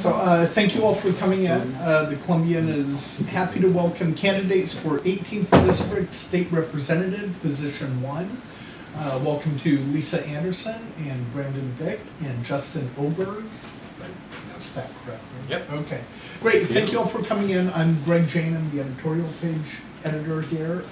So thank you all for coming in. The Columbian is happy to welcome candidates for 18th District State Representative, Position 1. Welcome to Lisa Anderson and Brandon Vick and Justin Oberg. That's that correct, right? Yep. Okay, great. Thank you all for coming in. I'm Greg Jane. I'm the editorial page editor here.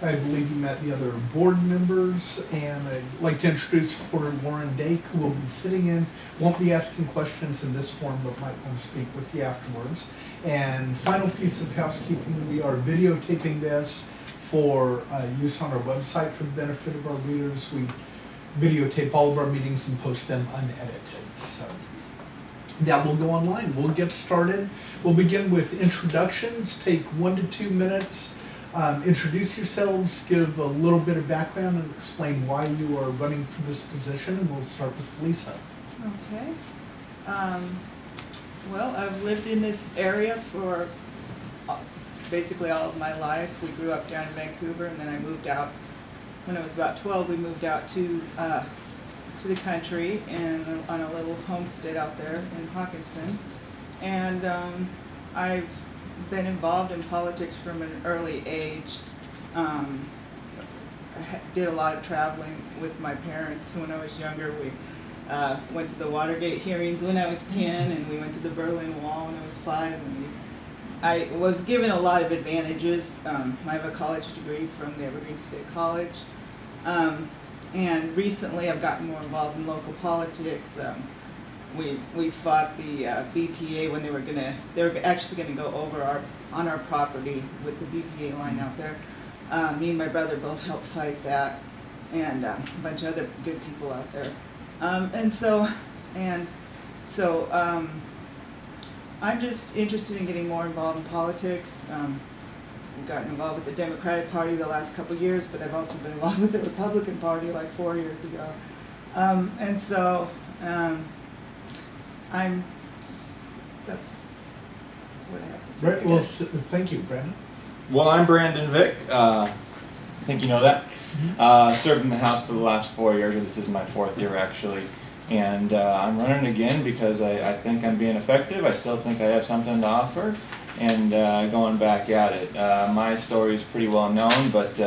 I believe you met the other board members, and I'd like to introduce reporter Lauren Dake, who will be sitting in, won't be asking questions in this forum, but might want to speak with you afterwards. And final piece of housekeeping, we are videotaping this for use on our website for the benefit of our readers. We videotape all of our meetings and post them unedited. So that will go online. We'll get started. We'll begin with introductions. Take 1 to 2 minutes. Introduce yourselves, give a little bit of background, and explain why you are running for this position. And we'll start with Lisa. Okay. Well, I've lived in this area for basically all of my life. We grew up down in Vancouver, and then I moved out. When I was about 12, we moved out to the country and on a little homestead out there in Hawkinson. And I've been involved in politics from an early age. I did a lot of traveling with my parents when I was younger. We went to the Watergate hearings when I was 10, and we went to the Berlin Wall when I was 5. And I was given a lot of advantages. I have a college degree from the Evergreen State College. And recently I've gotten more involved in local politics. We fought the BPA when they were actually gonna go over on our property with the BPA line out there. Me and my brother both helped fight that, and a bunch of other good people out there. I'm just interested in getting more involved in politics. I've gotten involved with the Democratic Party the last couple of years, but I've also been involved with the Republican Party like 4 years ago. That's what I have to say. Right. Well, thank you, Brandon. Well, I'm Brandon Vick. I think you know that. Served in the House for the last 4 years, or this is my 4th year actually. And I'm running again because I think I'm being effective. I still think I have something to offer, and going back at it. My story is pretty well known, but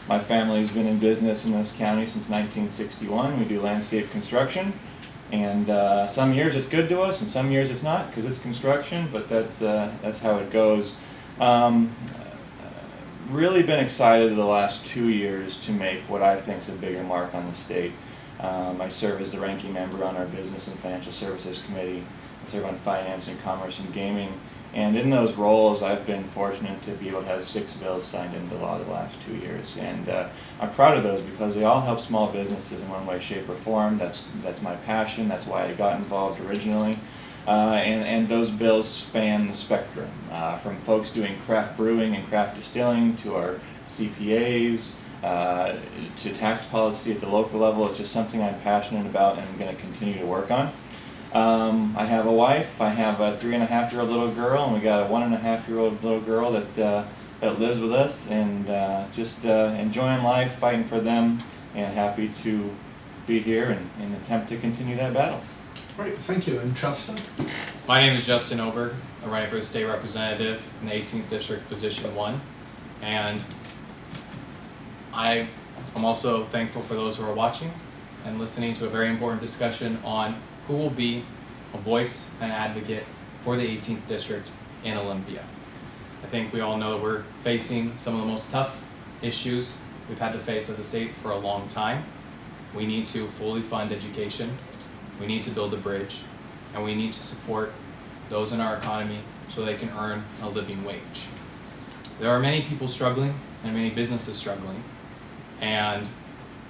my family's been in business in this county since 1961. We do landscape construction, and some years it's good to us, and some years it's not because it's construction. But that's how it goes. Really been excited the last 2 years to make what I think is a bigger mark on the state. I serve as the ranking member on our Business and Financial Services Committee. I serve on Finance and Commerce and Gaming. And in those roles, I've been fortunate to be able to have 6 bills signed into law the last 2 years. And I'm proud of those because they all help small businesses in one way, shape, or form. That's my passion. That's why I got involved originally. And those bills span the spectrum, from folks doing craft brewing and craft distilling to our CPAs, to tax policy at the local level. It's just something I'm passionate about and I'm going to continue to work on. I have a wife. I have a 3.5-year-old little girl, and we got a 1.5-year-old little girl that lives with us, and just enjoying life, fighting for them, and happy to be here and attempt to continue that battle. Great, thank you. And Justin? My name is Justin Oberg. I'm running for the state representative in the 18th District, Position 1. And I'm also thankful for those who are watching and listening to a very important discussion on who will be a voice and advocate for the 18th District in Olympia. I think we all know that we're facing some of the most tough issues we've had to face as a state for a long time. We need to fully fund education. We need to build a bridge, and we need to support those in our economy so they can earn a living wage. There are many people struggling and many businesses struggling, and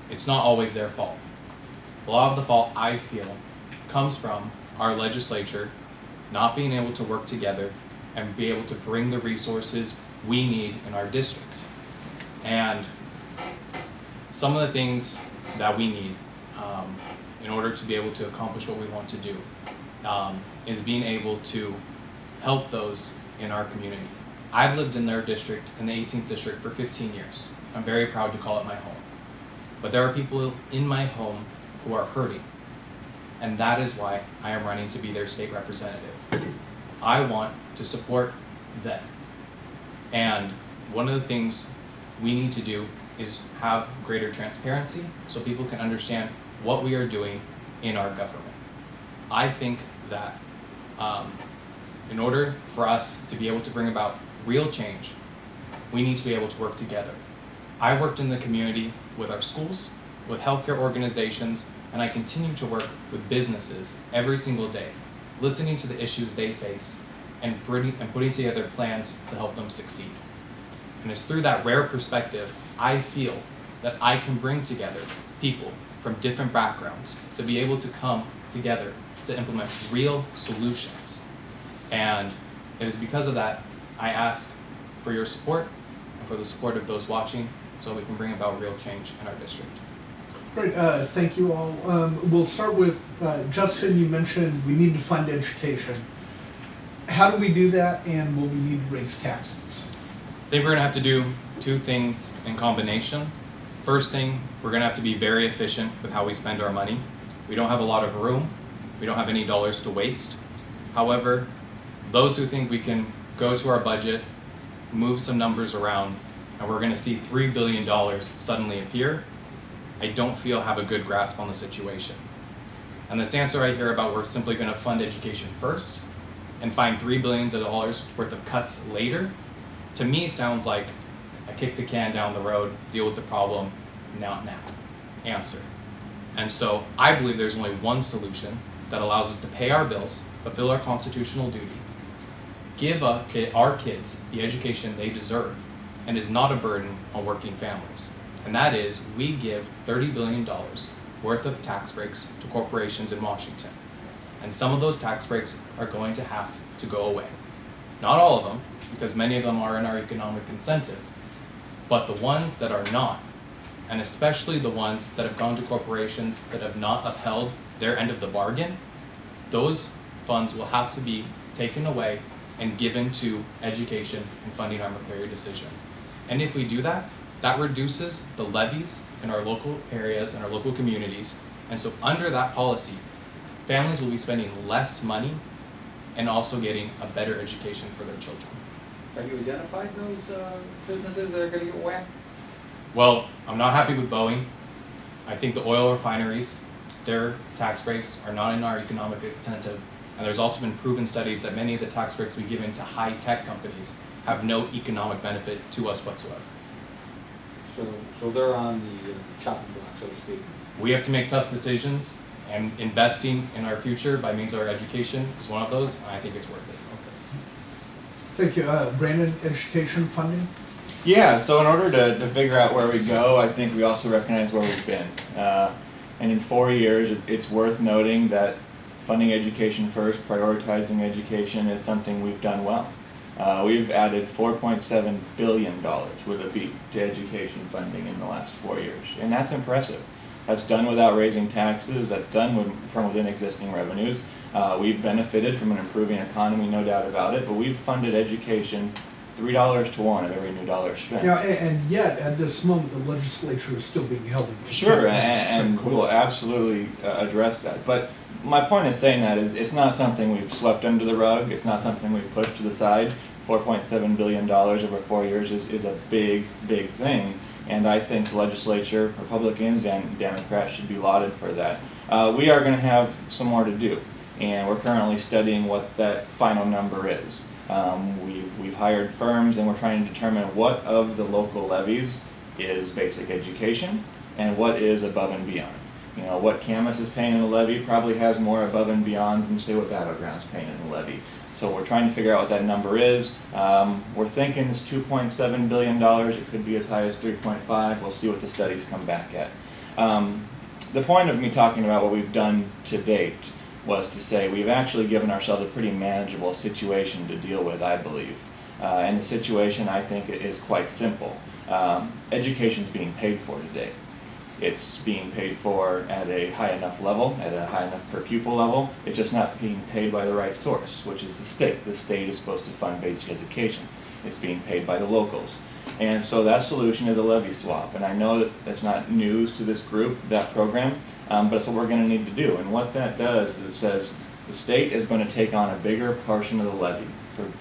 it's not always their fault. A lot of the fault, I feel, comes from our legislature not being able to work together and be able to bring the resources we need in our district. And some of the things that we need in order to be able to accomplish what we want to do is being able to help those in our community. I've lived in their district, in the 18th District, for 15 years. I'm very proud to call it my home. But there are people in my home who are hurting. and that is why I am running to be their state representative. I want to support them. And one of the things we need to do is have greater transparency so people can understand what we are doing in our government. I think that in order for us to be able to bring about real change, we need to be able to work together. I worked in the community with our schools, with healthcare organizations, and I continue to work with businesses every single day, listening to the issues they face and putting together plans to help them succeed. And it's through that rare perspective, I feel that I can bring together people from different backgrounds to be able to come together to implement real solutions. And it is because of that I ask for your support and for the support of those watching so we can bring about real change in our district. Great, thank you all. We'll start with Justin. You mentioned we need to fund education. How do we do that, and will we need to raise taxes? I think we're gonna have to do two things in combination. First thing, we're gonna have to be very efficient with how we spend our money. We don't have a lot of room. We don't have any dollars to waste. However, those who think we can go to our budget, move some numbers around, and we're gonna see $3 billion suddenly appear, I don't feel have a good grasp on the situation. And this answer I hear about we're simply gonna fund education first and find $3 billion worth of cuts later, to me sounds like I kick the can down the road, deal with the problem, not now. Answer. And so I believe there's only one solution that allows us to pay our bills, fulfill our constitutional duty, give our kids the education they deserve, and is not a burden on working families. And that is, we give $30 billion worth of tax breaks to corporations in Washington. And some of those tax breaks are going to have to go away. Not all of them, because many of them are in our economic incentive, but the ones that are not, and especially the ones that have gone to corporations that have not upheld their end of the bargain, those funds will have to be taken away and given to education and funding our McCleary decision. And if we do that, that reduces the levies in our local areas and our local communities. And so under that policy, families will be spending less money and also getting a better education for their children. Have you identified those businesses that are going to get whacked? Well, I'm not happy with Boeing. I think the oil refineries, their tax breaks are not in our economic incentive. And there's also been proven studies that many of the tax breaks we give into high-tech companies have no economic benefit to us whatsoever. So they're on the chopping block, so to speak. We have to make tough decisions, and investing in our future by means of our education is one of those, and I think it's worth it. Thank you. Brandon, education funding? Yeah, so in order to figure out where we go, I think we also recognize where we've been. And in 4 years, it's worth noting that funding education first, prioritizing education is something we've done well. We've added $4.7 billion with a beat to education funding in the last 4 years, and that's impressive. That's done without raising taxes, that's done from within existing revenues. We've benefited from an improving economy, no doubt about it, but we've funded education $3 to 1 of every new dollar spent. Yeah, and yet at this moment the legislature is still being held in. Sure, and we will absolutely address that. But my point in saying that is it's not something we've swept under the rug, it's not something we've pushed to the side. $4.7 billion over 4 years is a big, big thing. And I think the legislature, Republicans and Democrats, should be lauded for that. We are going to have some more to do, and we're currently studying what that final number is. We've hired firms, and we're trying to determine what of the local levies is basic education and what is above and beyond. You know, what Camas is paying in the levy probably has more above and beyond than, say, what Battleground's paying in the levy. So we're trying to figure out what that number is. We're thinking it's $2.7 billion. It could be as high as 3.5. We'll see what the studies come back at. The point of me talking about what we've done to date was to say we've actually given ourselves a pretty manageable situation to deal with, I believe. And the situation, I think, is quite simple. Education's being paid for today. It's being paid for at a high enough level, at a high enough per pupil level. It's just not being paid by the right source, which is the state. The state is supposed to fund basic education. It's being paid by the locals. And so that solution is a levy swap. And I know that that's not news to this group, that program. but it's what we're going to need to do. And what that does is it says the state is going to take on a bigger portion of the levy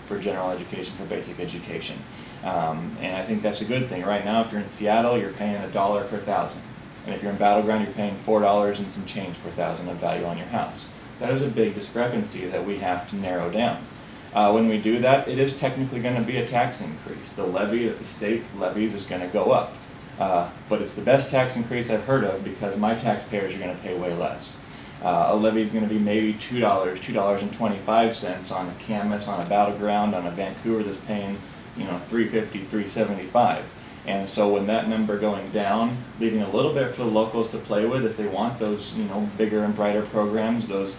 for general education, for basic education. And I think that's a good thing. Right now, if you're in Seattle, you're paying $1 per thousand. And if you're in Battleground, you're paying $4 and some change per thousand of value on your house. That is a big discrepancy that we have to narrow down. When we do that, it is technically going to be a tax increase. The levy that the state levies is going to go up. But it's the best tax increase I've heard of because my taxpayers are going to pay way less. A levy is going to be maybe $2, $2.25 on a Camas, on a Battleground, on a Vancouver that's paying, $3.50, $3.75. And so when that number going down, leaving a little bit for the locals to play with if they want those, bigger and brighter programs, those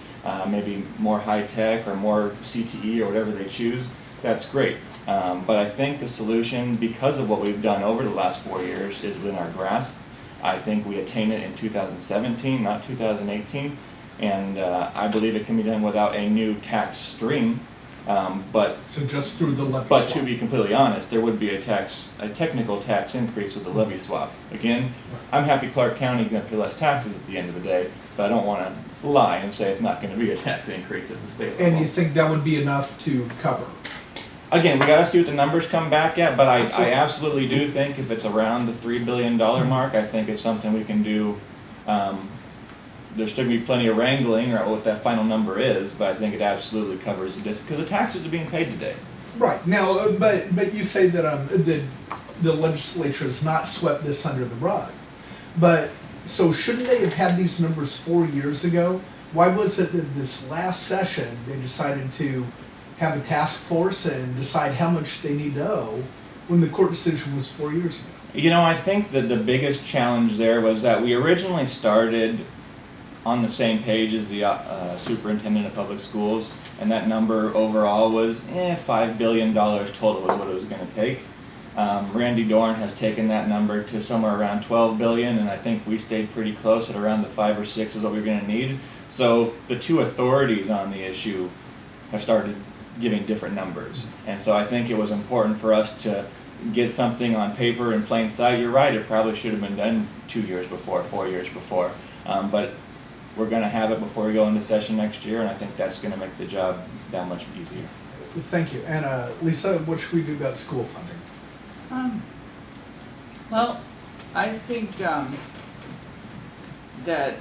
maybe more high tech or more CTE or whatever they choose, that's great. But I think the solution, because of what we've done over the last 4 years, is within our grasp. I think we attain it in 2017, not 2018. And I believe it can be done without a new tax stream. So just through the levy But to swap. be completely honest, there would be a technical tax increase with the levy swap. Again, I'm happy Clark County is going to pay less taxes at the end of the day, but I don't want to lie and say it's not going to be a tax increase at the state level. And you think that would be enough to cover? Again, we got to see what the numbers come back at, but I Absolutely. absolutely do think if it's around the $3 billion mark, I think it's something we can do. There's still going to be plenty of wrangling or what that final number is, but I think it absolutely covers it because the taxes are being paid today. Right, now, but you say that the legislature has not swept this under the rug. But, so shouldn't they have had these numbers 4 years ago? Why was it that this last session, they decided to have a task force and decide how much they need to owe when the court decision was 4 years ago? I think that the biggest challenge there was that we originally started on the same page as the superintendent of public schools, and that number overall was $5 billion total was what it was going to take. Randy Dorn has taken that number to somewhere around 12 billion, and I think we stayed pretty close at around the 5 or 6 is what we're going to need. So the two authorities on the issue have started giving different numbers, and so I think it was important for us to get something on paper in plain sight. You're right, it probably should have been done 2 years before, 4 years before, but we're going to have it before we go into session next year, and I think that's going to make the job that much easier. Thank you. And Lisa, what should we do about school funding? Well, I think that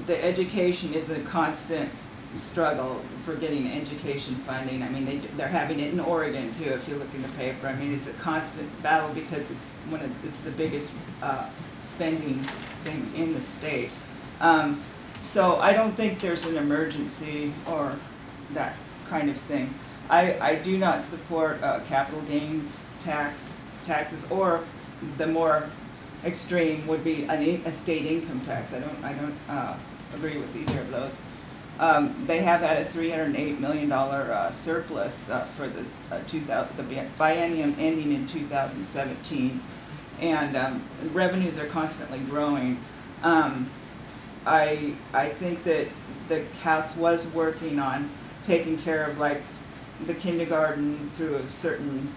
the education is a constant struggle for getting education funding. I mean, they're having it in Oregon too, if you look in the paper. I mean, it's a constant battle because it's the biggest spending thing in the state. So I don't think there's an emergency or that kind of thing. I do not support capital gains taxes, or the more extreme would be a state income tax. I don't agree with either of those. They have had a $308 million surplus for the biennium ending in 2017, and revenues are constantly growing. I think that the House was working on taking care of like the kindergarten through a certain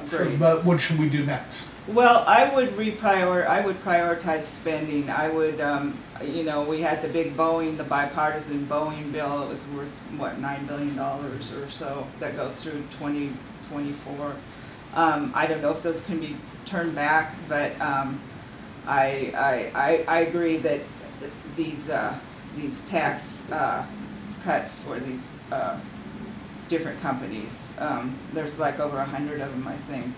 grade. But what should we do next? Well, I would prioritize spending. I would, we had the big the bipartisan Boeing bill. It was worth, $9 billion or so that goes through 2024. I don't know if those can be turned back, but I agree that these tax cuts for these different companies, there's like over 100 of them, I think,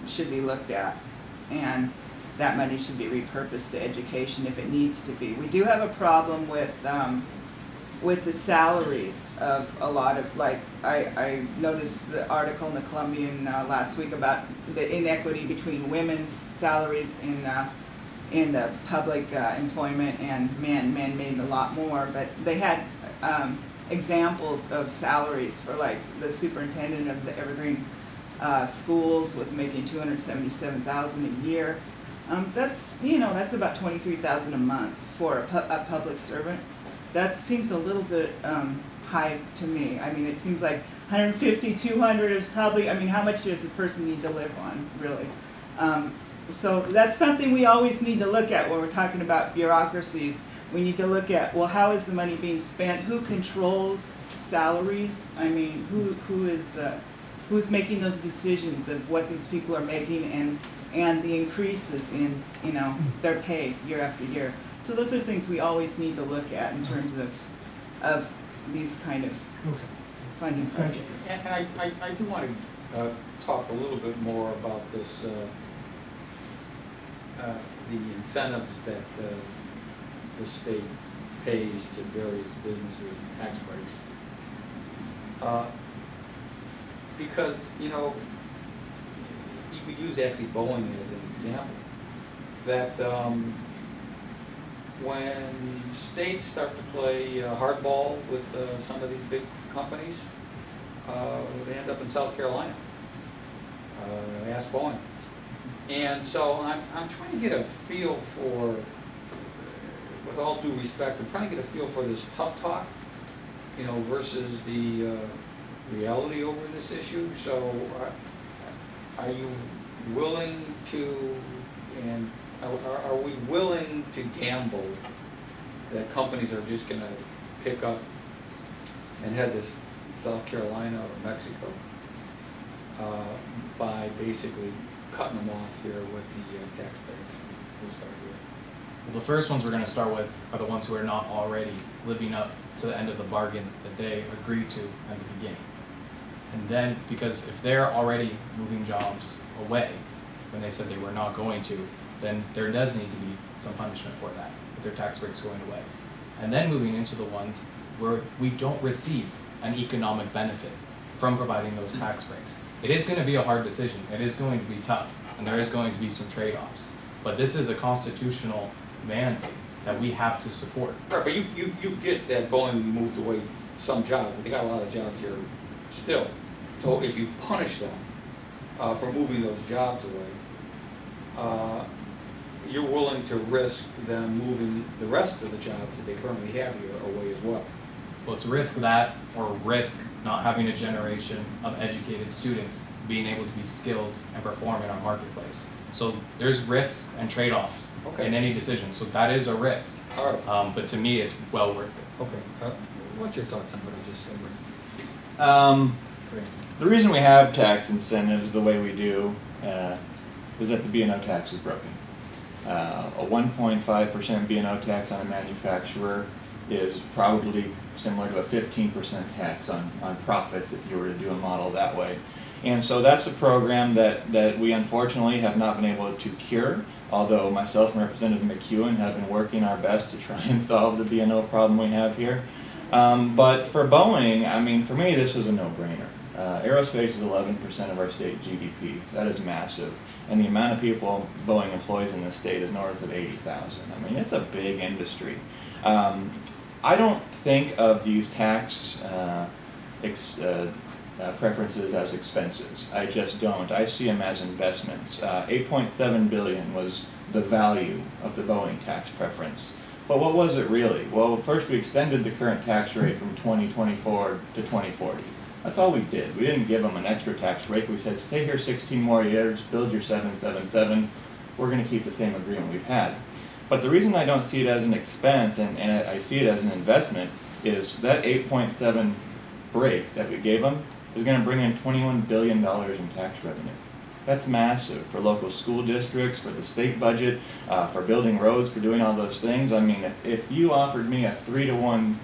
should be looked at, and that money should be repurposed to education if it needs to be. We do have a problem with the salaries of a lot of, like, I noticed the article in the Columbian last week about the inequity between women's salaries in the public employment and men. Men made a lot more, but they had examples of salaries for, like, the superintendent of the Evergreen schools was making $277,000 a year. That's about $23,000 a month for a public servant. That seems a little bit high to me. I mean, it seems like 150, 200 is probably, I mean, how much does a person need to live on, really? So that's something we always need to look at when we're talking about bureaucracies. We need to look at, well, how is the money being spent? Who controls salaries? I mean, who's making those decisions of what these people are making and the increases in, you know, their pay year after year. So those are things we always need to look at in terms of these kind of Okay. funding Thank you. processes. And I do want to talk a little bit more about this, the incentives that the state pays to various businesses, tax breaks. Because, you know, you could use actually Boeing as an example, that when states start to play hardball with some of these big companies, they end up in South Carolina. Ask Boeing. And so I'm trying to get a feel for, with all due respect, I'm trying to get a feel for this tough talk, you know, versus the reality over this issue. So are you willing to, and are we willing to gamble that companies are just going to pick up and head to South Carolina or Mexico by basically cutting them off here with the tax breaks? We'll start here. Well, the first ones we're going to start with are the ones who are not already living up to the end of the bargain that they agreed to at the beginning. And then, because if they're already moving jobs away when they said they were not going to, then there does need to be some punishment for that, with their tax breaks going away. And then moving into the ones where we don't receive an economic benefit from providing those tax breaks. It is going to be a hard decision. It is going to be tough, and there is going to be some trade-offs. But this is a constitutional mandate that we have to support. Right, but you get that Boeing moved away some jobs, but they got a lot of jobs here still. So if you punish them for moving those jobs away, you're willing to risk them moving the rest of the jobs that they currently have here away as well. Well, it's risk that, or risk not having a generation of educated students being able to be skilled and perform in our marketplace. So there's risks and trade-offs Okay. in any decision, so that is a risk. All right. But to me, it's well worth it. Okay. What's your thoughts on what I just said? Great. The reason we have tax incentives the way we do is that the B&O tax is broken. A 1.5% B&O tax on a manufacturer is probably similar to a 15% tax on profits if you were to do a model that way. And so that's a program that we unfortunately have not been able to cure, although myself and Representative McEwen have been working our best to try and solve the B&O problem we have here. But for Boeing, I mean, for me, this was a no-brainer. Aerospace is 11% of our state GDP. That is massive. And the amount of people Boeing employs in this state is north of 80,000. I mean, it's a big industry. I don't think of these tax preferences as expenses. I just don't. I see them as investments. $8.7 billion was the value of the Boeing tax preference. But what was it really? Well, first we extended the current tax rate from 2024 to 2040. That's all we did. We didn't give them an extra tax break. We said, stay here 16 more years, build your 777. We're going to keep the same agreement we've had. But the reason I don't see it as an expense and I see it as an investment is that 8.7 break that we gave them is going to bring in $21 billion in tax revenue. That's massive for local school districts, for the state budget, for building roads, for doing all those things. I mean, if you offered me a 3-to-1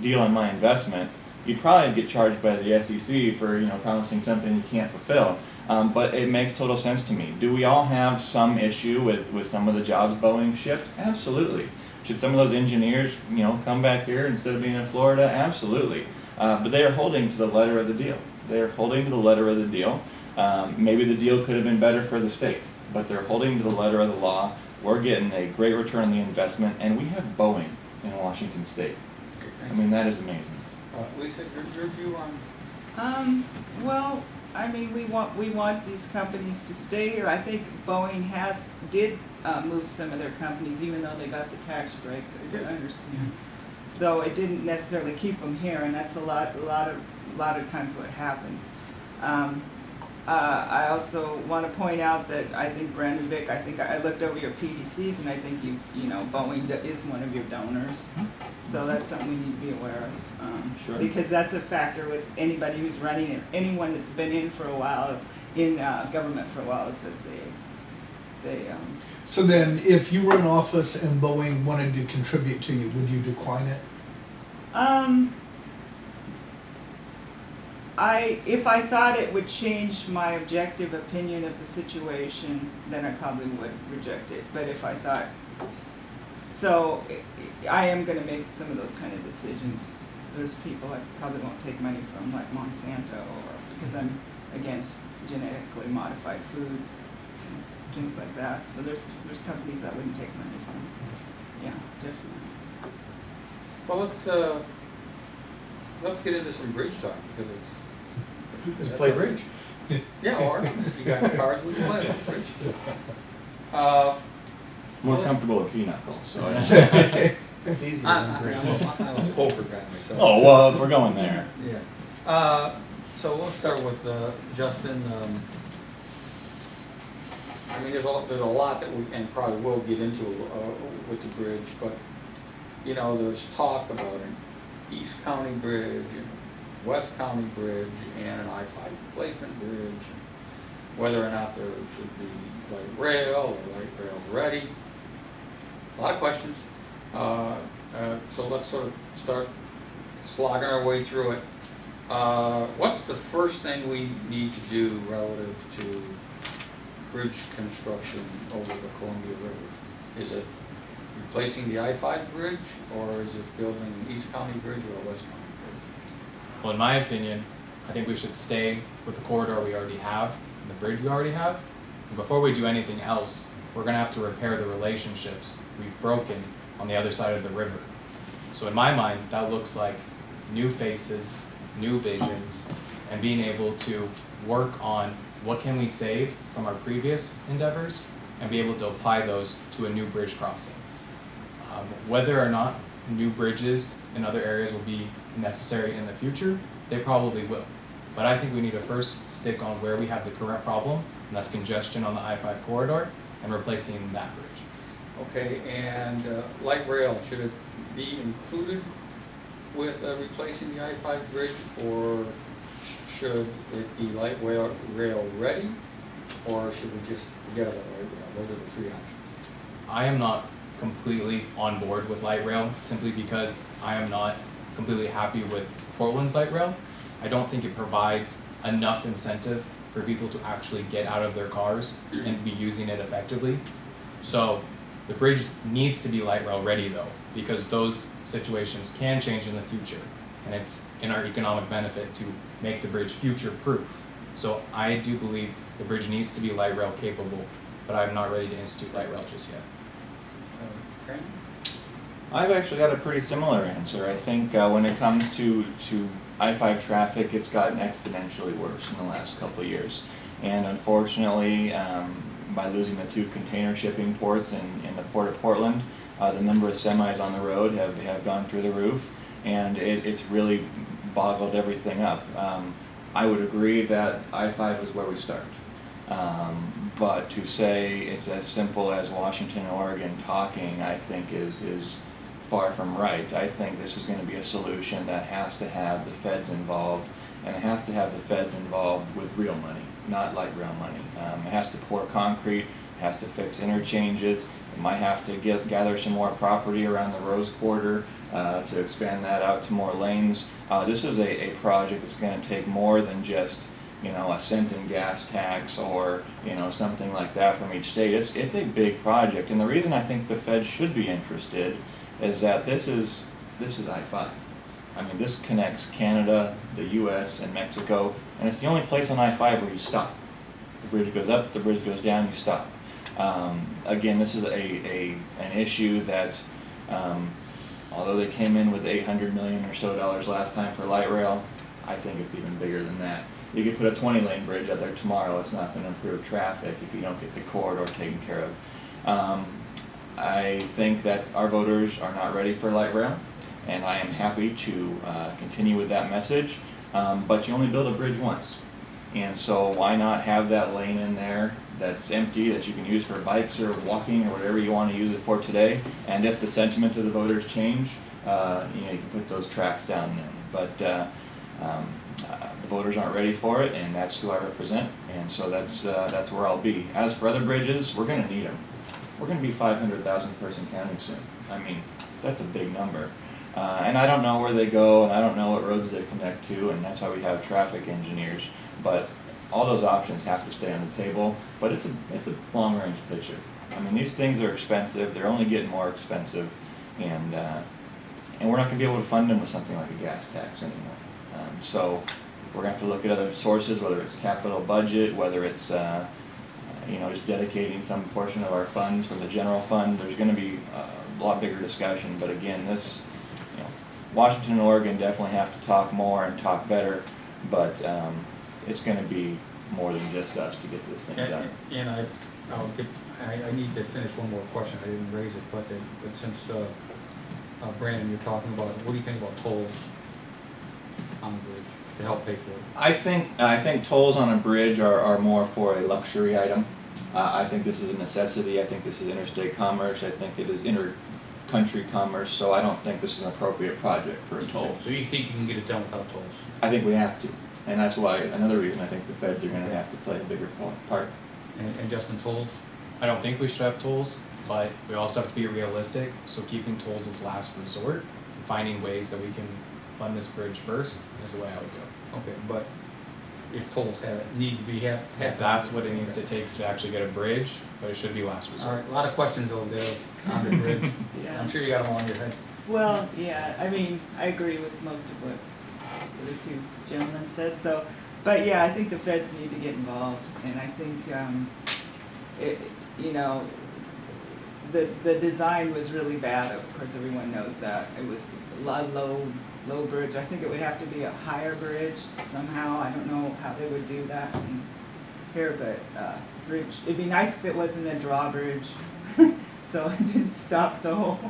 deal on my investment, you'd probably get charged by the SEC for, you know, promising something you can't fulfill. But it makes total sense to me. Do we all have some issue with some of the jobs Boeing shipped? Absolutely. Should some of those engineers, you know, come back here instead of being in Florida? Absolutely. But they are holding to the letter of the deal. They are holding to the letter of the deal. Maybe the deal could have been better for the state, but they're holding to the letter of the law. We're getting a great return on the investment, and we have Boeing in Washington State. I mean, that is amazing. Lisa, your view on? Well, I mean, we want these companies to stay here. I think Boeing did move some of their companies, even though they got the tax break. I understand. So it didn't necessarily keep them here, and that's a lot of times what happens. I also want to point out that I think Brandon Vick, I looked over your PDCs and I think you know, Boeing is one of your donors. So that's something we need to be aware of. Sure. Because that's a factor with anybody who's running it, anyone that's been in for a while, in government for a while, is that they So then, if you were in office and Boeing wanted to contribute to you, would you decline it? If I thought it would change my objective opinion of the situation, then I probably would reject it. But if I thought, I am gonna make some of those kind of decisions. There's people I probably won't take money from, like Monsanto, or because I'm against genetically modified foods, things like that. So there's companies I wouldn't take money from. Yeah, definitely. Well, let's get into some bridge talk, because Let's play bridge. yeah, or if you got the cards, we can play bridge. More comfortable with pinochle, so. It's easier than I'm bridge. a poker guy myself. Oh, well, if we're going there. Yeah. So we'll start with Justin. I mean, there's a lot that we and probably will get into with the bridge, but you know, there's talk about an East County bridge and West County bridge and an I-5 replacement bridge, and whether or not there should be light rail or light rail ready. A lot of questions. So let's sort of start slogging our way through it. What's the first thing we need to do relative to bridge construction over the Columbia River? Is it replacing the I-5 bridge, or is it building an East County bridge or a West County bridge? Well, in my opinion, I think we should stay with the corridor we already have, and the bridge we already have. And before we do anything else, we're gonna have to repair the relationships we've broken on the other side of the river. So in my mind, that looks like new faces, new visions, and being able to work on what can we save from our previous endeavors and be able to apply those to a new bridge crossing. Whether or not new bridges in other areas will be necessary in the future, they probably will. But I think we need to first stick on where we have the current problem, and that's congestion on the I-5 corridor, and replacing that bridge. Okay, and light rail, should it be included with replacing the I-5 bridge, or should it be light rail ready, or should we just forget about light rail? Those are the three options. I am not completely on board with light rail simply because I am not completely happy with Portland's light rail. I don't think it provides enough incentive for people to actually get out of their cars and be using it effectively. So the bridge needs to be light rail ready though, because those situations can change in the future, and it's in our economic benefit to make the bridge future proof. So I do believe the bridge needs to be light rail capable, but I'm not ready to institute light rail just yet. Okay. I've actually got a pretty similar answer. I think when it comes to I-5 traffic, it's gotten exponentially worse in the last couple of years. And unfortunately, by losing the two container shipping ports in the Port of Portland, the number of semis on the road have gone through the roof, and it's really boggled everything up. I would agree that I-5 is where we start. But to say it's as simple as Washington and Oregon talking, I think is far from right. I think this is going to be a solution that has to have the feds involved, and it has to have the feds involved with real money, not light rail money. It has to pour concrete, it has to fix interchanges, it might have to gather some more property around the Rose Quarter to expand that out to more lanes. This is a project that's going to take more than just a cent in gas tax or something like that from each state. It's a big project, and the reason I think the feds should be interested is that this is I-5. I mean, this connects Canada, the U.S., and Mexico, and it's the only place on I-5 where you stop. The bridge goes up, the bridge goes down, you stop. Again, this is an issue that, although they came in with $800 million or so last time for light rail, I think it's even bigger than that. You could put a 20-lane bridge out there tomorrow, it's not going to improve traffic if you don't get the corridor taken care of. I think that our voters are not ready for light rail, and I am happy to continue with that message, but you only build a bridge once. And so why not have that lane in there that's empty, that you can use for bikes or walking or whatever you want to use it for today? And if the sentiment of the voters change, you can put those tracks down then. But the voters aren't ready for it, and that's who I represent, and so that's where I'll be. As for other bridges, we're going to need them. We're going to be 500,000 person county soon. I mean, that's a big number. And I don't know where they go, and I don't know what roads they connect to, and that's why we have traffic engineers. But all those options have to stay on the table, but it's a long-range picture. I mean, these things are expensive. They're only getting more expensive, and we're not going to be able to fund them with something like a gas tax anymore. So we're going to have to look at other sources, whether it's capital budget, whether it's just dedicating some portion of our funds from the general fund. There's going to be a lot bigger discussion, but again, Washington and Oregon definitely have to talk more and talk better, but it's going to be more than just us to get this thing done. And I need to finish one more question. I didn't raise it, but since Brandon, you're talking about, what do you think about tolls on the bridge to help pay for it? I think tolls on a bridge are more for a luxury item. I think this is a necessity. I think this is interstate commerce. I think it is inter-country commerce. So I don't think this is an appropriate project for a toll. So you think you can get it done without tolls? I think we have to, and that's why another reason I think the feds are going to have to play a bigger part. And Justin, tolls? I don't think we should have tolls, but we also have to be realistic, so keeping tolls as last resort, and finding ways that we can fund this bridge first is the way I would go. Okay, but if tolls need to be have That's what it needs to take to actually get a bridge, but it should be last All resort. right, a lot of questions over there on the bridge. Yeah. I'm sure you got them all in your head. Well, yeah, I mean, I agree with most of what the two gentlemen said, so, but yeah, I think the feds need to get involved, and I think, the design was really bad, of course, everyone knows that. It was a low bridge. I think it would have to be a higher bridge somehow. I don't know how they would do that here, but bridge, it'd be nice if it wasn't a drawbridge, so it didn't stop the whole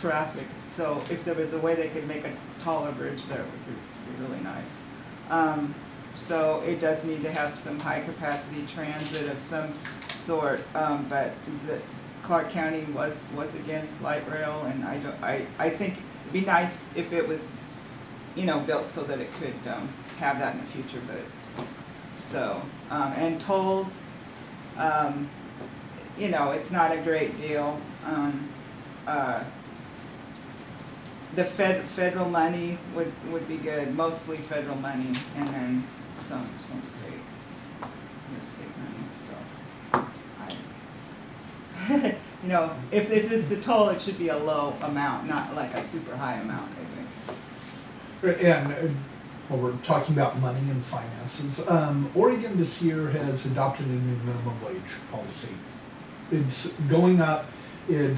traffic. So if there was a way they could make a taller bridge there, it would be really nice. So it does need to have some high capacity transit of some sort, but Clark County was against light rail, and I think it'd be nice if it was, built so that it could have that in the future, but, so, and tolls, it's not a great deal. The federal money would be good, mostly federal money, and then some state money, so. If it's a toll, it should be a low amount, not like a super high amount, I think. And while we're talking about money and finances, Oregon this year has adopted a new minimum wage policy. It's going up, and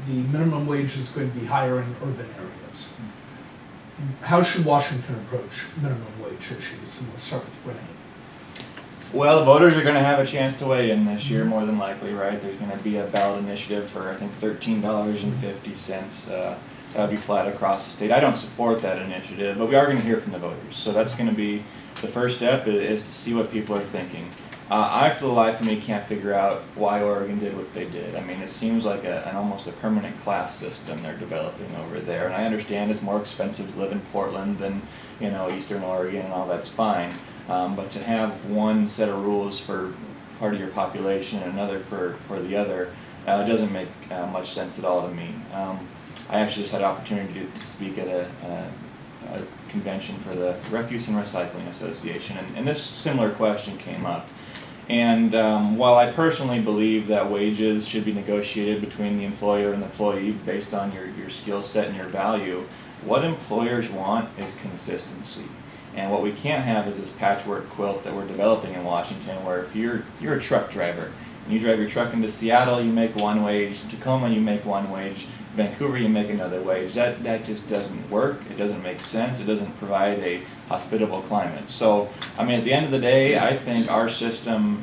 the minimum wage is going to be higher in urban areas. How should Washington approach minimum wage issues? And we'll start with Brandon. Well, the voters are going to have a chance to weigh in this year, more than likely, right? There's going to be a ballot initiative for, I think, $13.50. That'll be flat across the state. I don't support that initiative, but we are going to hear from the voters. So that's going to be the first step, is to see what people are thinking. I, for the life of me, can't figure out why Oregon did what they did. I mean, it seems like an almost a permanent class system they're developing over there. And I understand it's more expensive to live in Portland than, Eastern Oregon, and all that's fine. But to have one set of rules for part of your population and another for the other doesn't make much sense at all to me. I actually just had an opportunity to speak at a convention for the Refuse and Recycling Association, and this similar question came up. And while I personally believe that wages should be negotiated between the employer and the employee based on your skill set and your value, what employers want is consistency. And what we can't have is this patchwork quilt that we're developing in Washington, where if you're a truck driver and you drive your truck into Seattle, you make one wage, Tacoma you make one wage, Vancouver you make another wage. That just doesn't work. It doesn't make sense. It doesn't provide a hospitable climate. So, I mean, at the end of the day, I think our system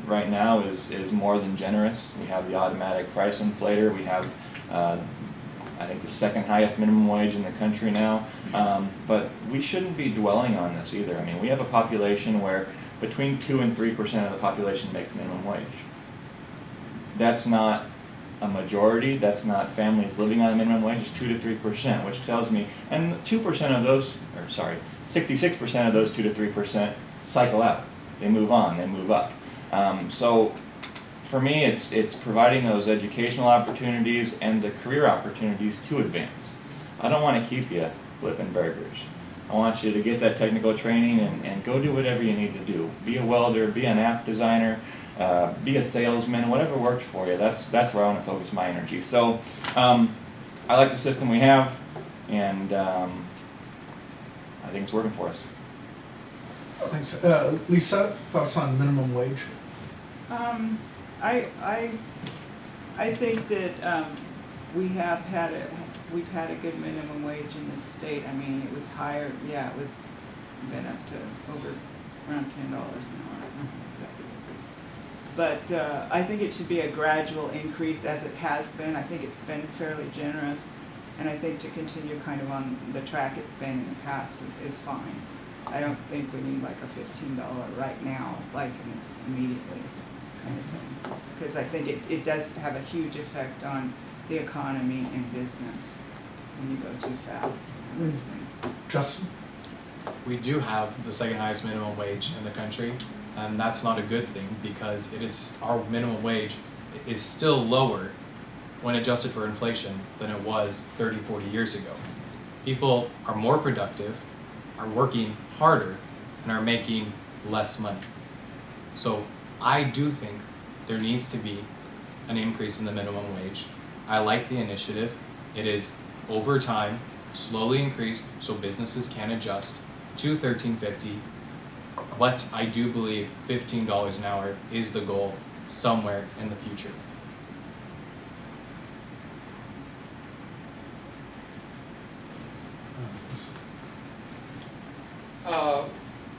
right now is more than generous. We have the automatic price inflator. We have I think the second highest minimum wage in the country now. But we shouldn't be dwelling on this either. I mean, we have a population where between 2 and 3% of the population makes minimum wage. That's not a majority, that's not families living on a minimum wage, it's 2 to 3%, which tells me, and 2% of those, 66% of those 2 to 3% cycle out. They move on, they move up. So for me, it's providing those educational opportunities and the career opportunities to advance. I don't want to keep you flipping burgers. I want you to get that technical training and go do whatever you need to do. Be a welder, be an app designer, be a salesman, whatever works for you. That's where I want to focus my energy. So I like the system we have, and I think it's working for us. Thanks. Lisa, thoughts on minimum wage? I think that we've had a good minimum wage in this state. I mean, it was higher, yeah, it was been up to around $10 an hour. I don't know exactly what it is. But I think it should be a gradual increase as it has been. I think it's been fairly generous, and I think to continue kind of on the track it's been in the past is fine. I don't think we need like a $15 right now, like immediately kind of thing. Because I think it does have a huge effect on the economy and business when you go too fast on these things. Justin? We do have the second highest minimum wage in the country, and that's not a good thing because our minimum wage is still lower when adjusted for inflation than it was 30, 40 years ago. People are more productive, are working harder, and are making less money. So I do think there needs to be an increase in the minimum wage. I like the initiative. It is over time, slowly increased so businesses can adjust to $13.50. But I do believe $15 an hour is the goal somewhere in the future.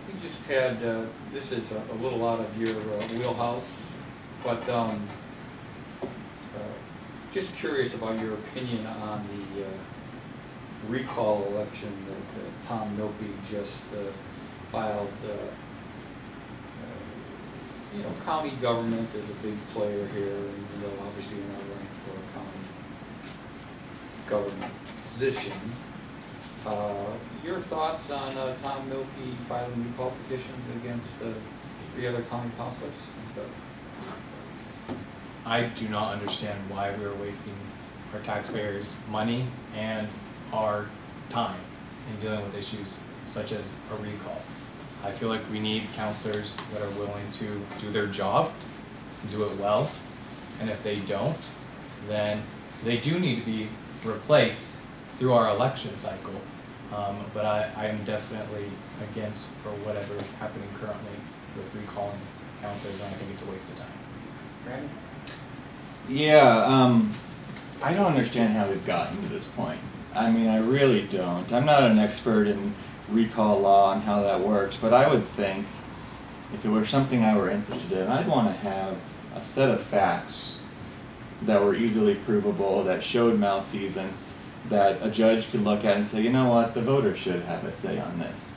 We just had, this is a little out of your wheelhouse, but just curious about your opinion on the recall election that Tom Milkey just filed. County government is a big player here, even though obviously you're not running for a county government position. Your thoughts on Tom Milkey filing recall petitions against 3 other county councilors and stuff? I do not understand why we're wasting our taxpayers' money and our time in dealing with issues such as a recall. I feel like we need counselors that are willing to do their job, do it well, and if they don't, then they do need to be replaced through our election cycle. But I am definitely against for whatever is happening currently with recalling counselors, and I think it's a waste of time. Brandon? Yeah, I don't understand how we've gotten to this point. I mean, I really don't. I'm not an expert in recall law and how that works, but I would think if it were something I were interested in, I'd want to have a set of facts that were easily provable, that showed malfeasance, that a judge could look at and say, you know what, the voters should have a say on this.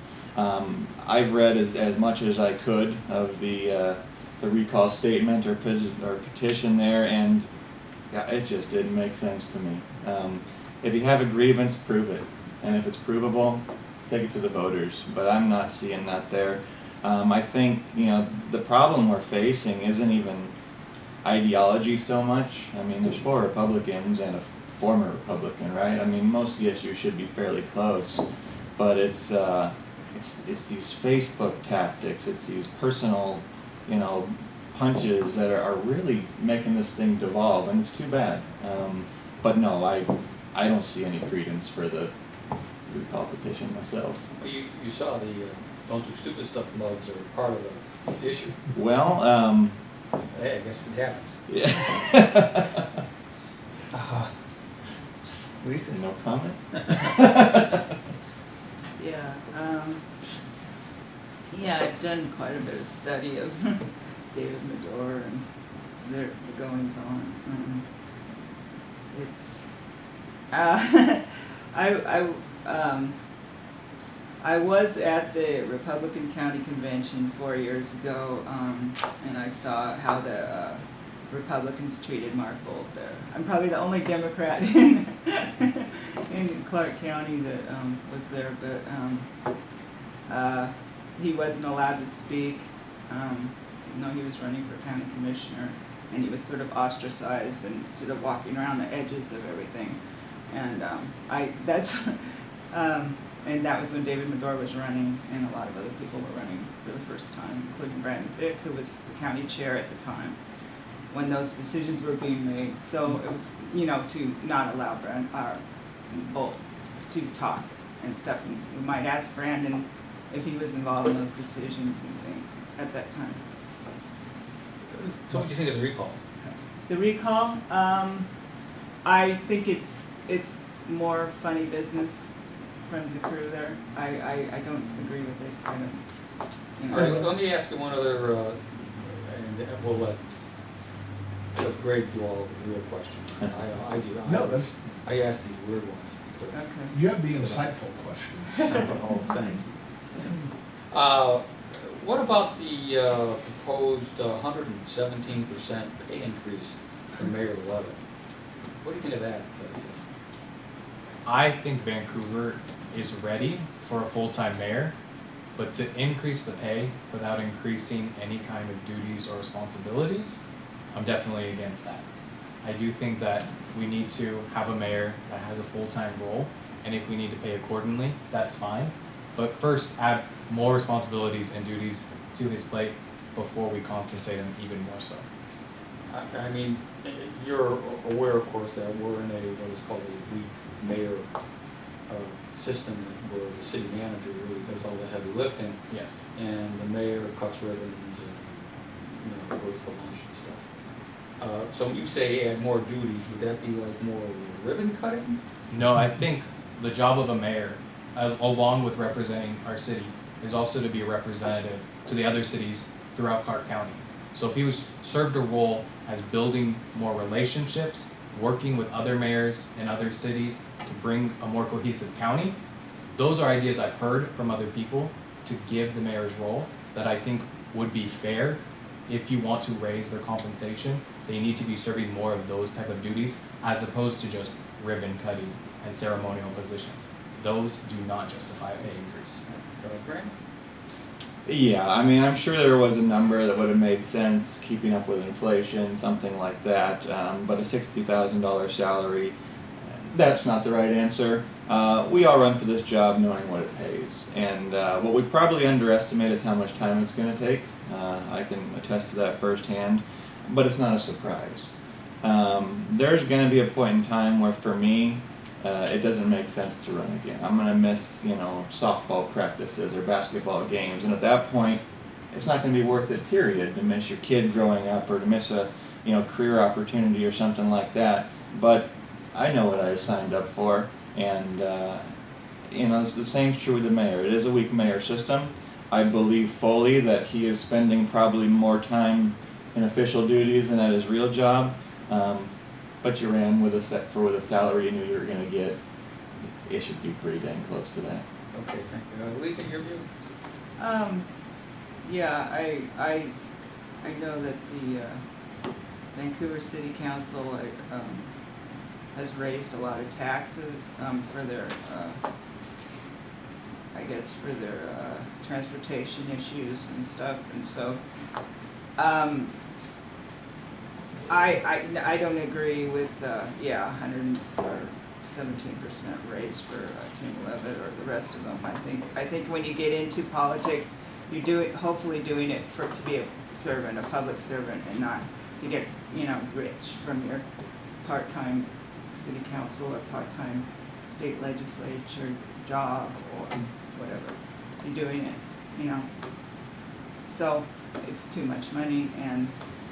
I've read as much as I could of the recall statement or petition there, and yeah, it just didn't make sense to me. If you have a grievance, prove it, and if it's provable, take it to the voters. But I'm not seeing that there. I think the problem we're facing isn't even ideology so much. I mean, there's 4 Republicans and a former Republican, right? I mean, most of the issues should be fairly close, but it's these Facebook tactics, it's these personal, punches that are really making this thing devolve, and it's too bad. But no, I don't see any credence for the recall petition myself. Well, you saw the don't do stupid stuff mugs are part of the issue. Well, Hey, I guess it happens. yeah. Lisa, no comment? Yeah, I've done quite a bit of study of David Medor and the goings on. I was at the Republican County Convention 4 years ago, and I saw how the Republicans treated Mark Bolt there. I'm probably the only Democrat in Clark County that was there, but he wasn't allowed to speak, even though he was running for county commissioner, and he was sort of ostracized and sort of walking around the edges of everything. And and that was when David Medore was running, and a lot of other people were running for the first time, including Brandon Vick, who was the county chair at the time, when those decisions were being made. So it was, to not allow Bolt to talk and stuff. And we might ask Brandon if he was involved in those decisions and things at that time. So what do you think of the recall? The recall, I think it's more funny business from the crew there. I don't agree with it. I don't, All right, let me ask you one other, and we'll let Greg do all the real questions. I do. No, that's, I ask these weird ones because. okay. you have the insightful questions. Oh, thank you. What about the proposed 117% pay increase for Mayor Levin? What do you think of that? I think Vancouver is ready for a full-time mayor, but to increase the pay without increasing any kind of duties or responsibilities, I'm definitely against that. I do think that we need to have a mayor that has a full-time role, and if we need to pay accordingly, that's fine. But first, add more responsibilities and duties to his plate before we compensate him even more so. I mean, you're aware, of course, that we're in what is called a weak mayor system where the city manager really does all the heavy lifting, Yes. and the mayor cuts ribbons and goes to lunch and stuff. So when you say add more duties, would that be like more ribbon cutting? No, I think the job of a mayor, along with representing our city, is also to be a representative to the other cities throughout Clark County. So if he was served a role as building more relationships, working with other mayors in other cities to bring a more cohesive county, those are ideas I've heard from other people to give the mayor's role that I think would be fair. If you want to raise their compensation, they need to be serving more of those type of duties as opposed to just ribbon cutting and ceremonial positions. Those do not justify a pay increase. Grant? Yeah, I mean, I'm sure there was a number that would have made sense, keeping up with inflation, something like that, but a $60,000 salary, that's not the right answer. We all run for this job knowing what it pays, and what we probably underestimate is how much time it's going to take. I can attest to that firsthand, but it's not a surprise. There's going to be a point in time where, for me, it doesn't make sense to run again. I'm going to miss, softball practices or basketball games, and at that point, it's not going to be worth it, period, to miss your kid growing up or to miss a, career opportunity or something like that. But I know what I signed up for, and, it's the same true with the mayor. It is a weak mayor system. I believe fully that he is spending probably more time in official duties than at his real job. But you ran with a salary you knew you were going to get. It should be pretty dang close to that. Okay, thank you. Lisa, your view? Yeah, I know that the Vancouver City Council has raised a lot of taxes for their, for their transportation issues and stuff, and so I don't agree with 117% raise for Team 11 or the rest of them. I think when you get into politics, you're hopefully doing it to be a servant, a public servant, and not to get rich from your part-time city council or part-time state legislature job or whatever. You're doing it, So it's too much money, and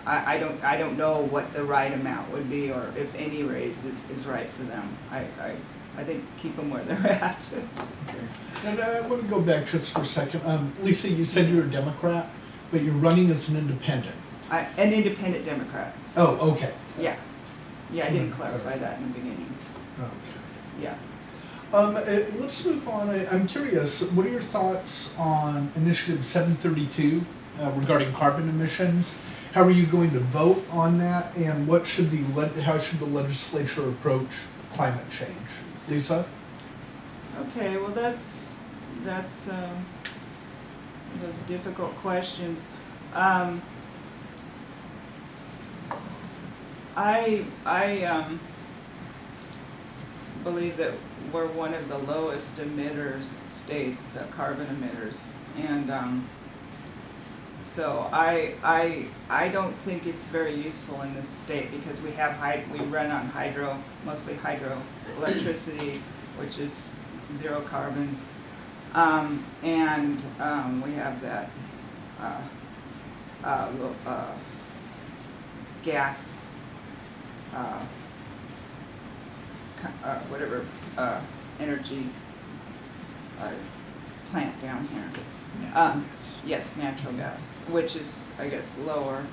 I don't know what the right amount would be, or if any raise is right for them. I think keep them where they're at. And I want to go back just for a second. Lisa, you said you're a Democrat, but you're running as an independent. An independent Democrat. Oh, okay. Yeah. Yeah, I didn't clarify that in the beginning. Okay. yeah. Let's move on. I'm curious, what are your thoughts on Initiative 732 regarding carbon emissions? How are you going to vote on that, and how should the legislature approach climate change? Lisa? Okay, well, that's those difficult questions. I believe that we're one of the lowest emitter states, carbon emitters, and so I don't think it's very useful in this state because we run on mostly hydro electricity, which is zero carbon, and we have that gas, energy plant down here. Yes, natural gas, which is, I guess, lower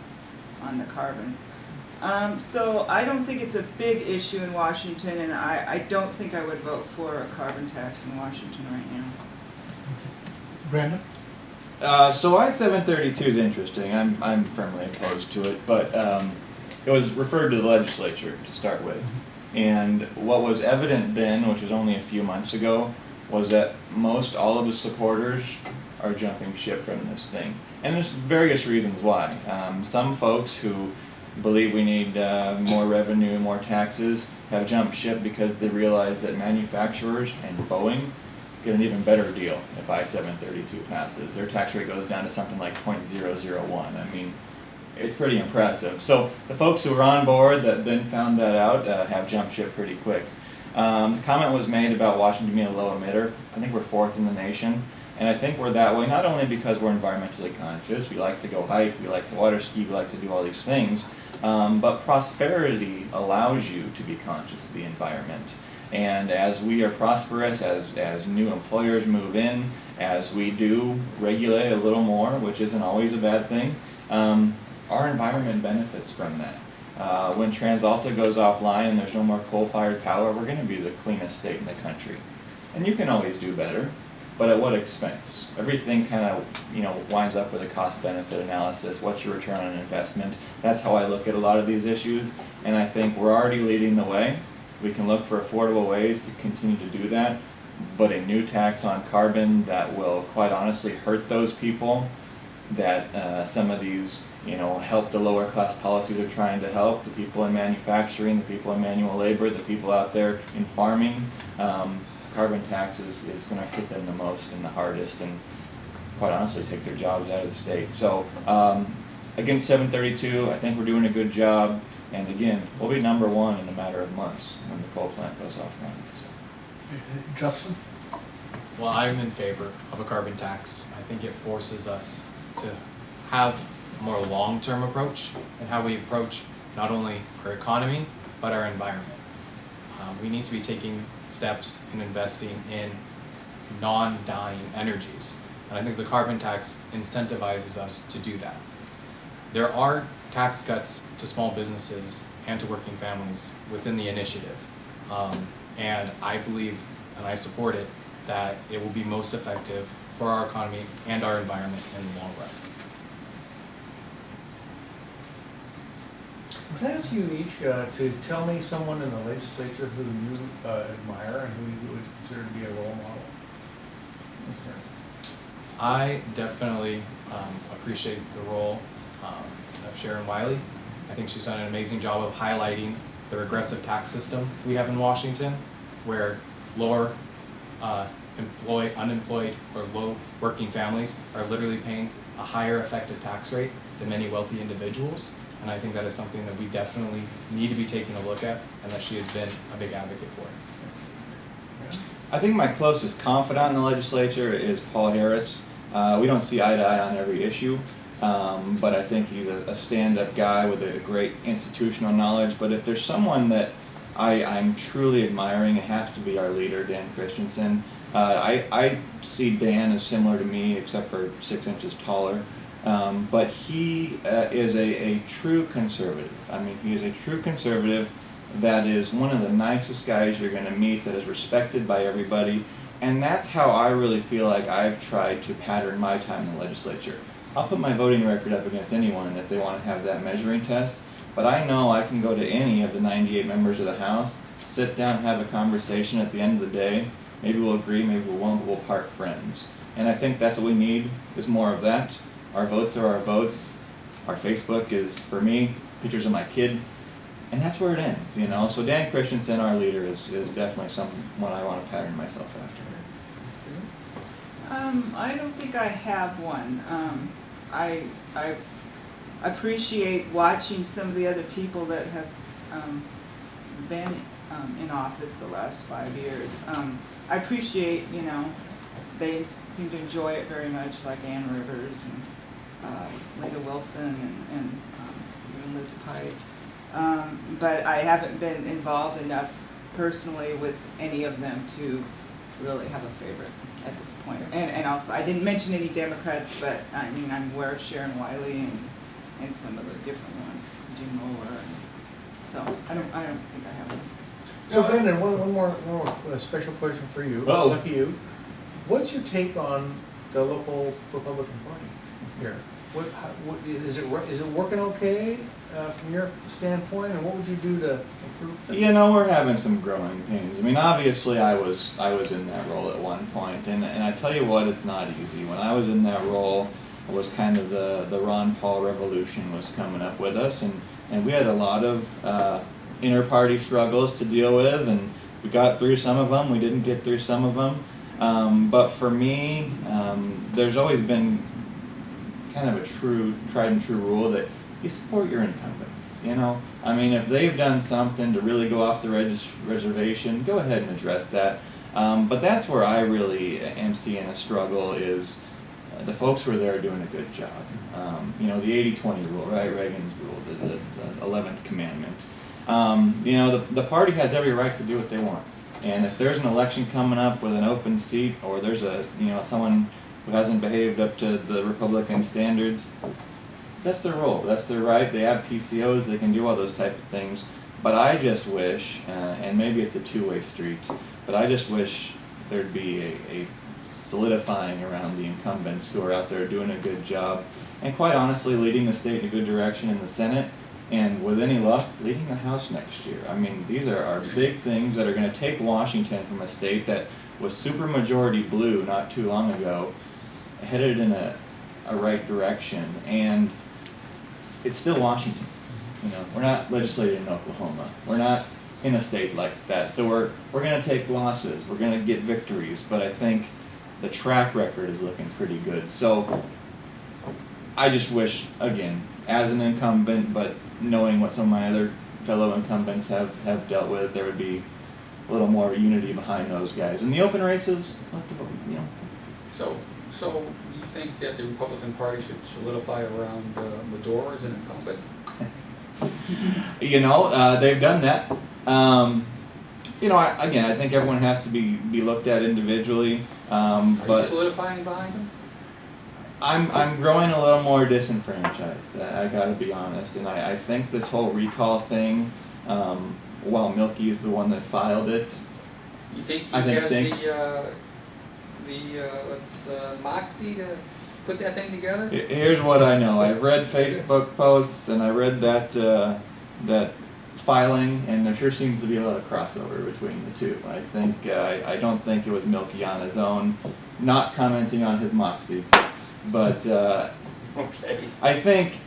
on the carbon. So I don't think it's a big issue in Washington, and I don't think I would vote for a carbon tax in Washington right now. Brandon? So I-732 is interesting. I'm firmly opposed to it, but it was referred to the legislature to start with. And what was evident then, which was only a few months ago, was that most all of the supporters are jumping ship from this thing. And there's various reasons why. Some folks who believe we need more revenue, more taxes, have jumped ship because they realize that manufacturers and Boeing get an even better deal if I-732 passes. Their tax rate goes down to something like 0.001. I mean, it's pretty impressive. So the folks who were on board that then found that out have jumped ship pretty quick. The comment was made about Washington being a low emitter. I think we're fourth in the nation. And I think we're that way not only because we're environmentally conscious, we like to go hike, we like to water ski, we like to do all these things, but prosperity allows you to be conscious of the environment. And as we are prosperous, as new employers move in, as we do regulate a little more, which isn't always a bad thing, our environment benefits from that. When TransAlta goes offline and there's no more coal-fired power, we're going to be the cleanest state in the country. And you can always do better, but at what expense? Everything kind of, winds up with a cost-benefit analysis. What's your return on investment? That's how I look at a lot of these issues, and I think we're already leading the way. We can look for affordable ways to continue to do that, but a new tax on carbon that will quite honestly hurt those people that some of these, help the lower class policies are trying to help, the people in manufacturing, the people in manual labor, the people out there in farming. Carbon taxes is going to hit them the most and the hardest and quite honestly take their jobs out of the state. So against 732, I think we're doing a good job. And again, we'll be number one in a matter of months when the coal plant goes offline. So. Justin? Well, I'm in favor of a carbon tax. I think it forces us to have a more long-term approach in how we approach not only our economy, but our environment. We need to be taking steps in investing in non-dying energies. And I think the carbon tax incentivizes us to do that. There are tax cuts to small businesses and to working families within the initiative. And I believe, and I support it, that it will be most effective for our economy and our environment in the long run. Can I ask you each to tell me someone in the legislature who you admire and who you would consider to be a role model? I definitely appreciate the role of Sharon Wiley. I think she's done an amazing job of highlighting the regressive tax system we have in Washington, where lower unemployed or low working families are literally paying a higher effective tax rate than many wealthy individuals. And I think that is something that we definitely need to be taking a look at and that she has been a big advocate for. I think my closest confidant in the legislature is Paul Harris. We don't see eye to eye on every issue, but I think he's a stand-up guy with a great institutional knowledge. But if there's someone that I'm truly admiring, it has to be our leader, Dan Christensen. I see Dan as similar to me, except for 6 inches taller. But he is a true conservative. I mean, he is a true conservative that is one of the nicest guys you're going to meet, that is respected by everybody. And that's how I really feel like I've tried to pattern my time in the legislature. I'll put my voting record up against anyone if they want to have that measuring test, but I know I can go to any of the 98 members of the House, sit down, have a conversation at the end of the day. Maybe we'll agree, maybe we won't, but we'll part friends. And I think that's what we need, is more of that. Our votes are our votes. Our Facebook is, for me, pictures of my kid. And that's where it ends, you know. So Dan Christensen, our leader, is definitely someone I want to pattern myself after. I don't think I have one. I appreciate watching some of the other people that have been in office the last 5 years. I appreciate, you know, they seem to enjoy it very much, like Ann Rivers and Linda Wilson and even Liz Pike. But I haven't been involved enough personally with any of them to really have a favorite at this point. And also, I didn't mention any Democrats, but I mean, I'm aware of Sharon Wiley and some of the different ones, Jim Moeller. And so I don't think I have one. So Brandon, one more special question for you. Uh-oh. Lucky you. What's your take on the local Republican Party here? Is it working okay from your standpoint, and what would you do to improve things? You know, we're having some growing pains. I mean, obviously, I was in that role at one point, and I tell you what, it's not easy. When I was in that role, it was kind of the Ron Paul revolution was coming up with us, and we had a lot of inter-party struggles to deal with, and we got through some of them. We didn't get through some of them, but for me, there's always been kind of a tried and true rule that you support your incumbents, you know? I mean, if they've done something to really go off the reservation, go ahead and address that. But that's where I really am seeing a struggle is the folks who are there are doing a good job. You know, the 80-20 rule, right? Reagan's rule, the 11th commandment. You know, the party has every right to do what they want. And if there's an election coming up with an open seat, or there's someone who hasn't behaved up to the Republican standards, that's their role, that's their right. They have PCOs, they can do all those type of things. But I just wish, and maybe it's a two-way street, but I just wish there'd be a solidifying around the incumbents who are out there doing a good job, and quite honestly leading the state in a good direction in the Senate, and with any luck, leading the House next year. I mean, these are our big things that are going to take Washington from a state that was supermajority blue not too long ago, headed in a right direction, and it's still Washington. You know, we're not legislating in Oklahoma. We're not in a state like that. So we're going to take losses. We're going to get victories, but I think the track record is looking pretty good. So I just wish, again, as an incumbent, but knowing what some of my other fellow incumbents have dealt with, there would be a little more unity behind those guys. And the open races, you know. So you think that the Republican Party should solidify around Medora as an incumbent? You know, they've done that. You know, I think everyone has to be looked at individually. Are But you solidifying behind him? I'm growing a little more disenfranchised. I got to be honest, and I think this whole recall thing, while Milky is the one that filed it, You think he I think has stinks. the moxie to put that thing together? Here's what I know. I've read Facebook posts and I read that filing, and there sure seems to be a lot of crossover between the two. I think I don't think it was Milky on his own, not commenting on his moxie, but Okay. I think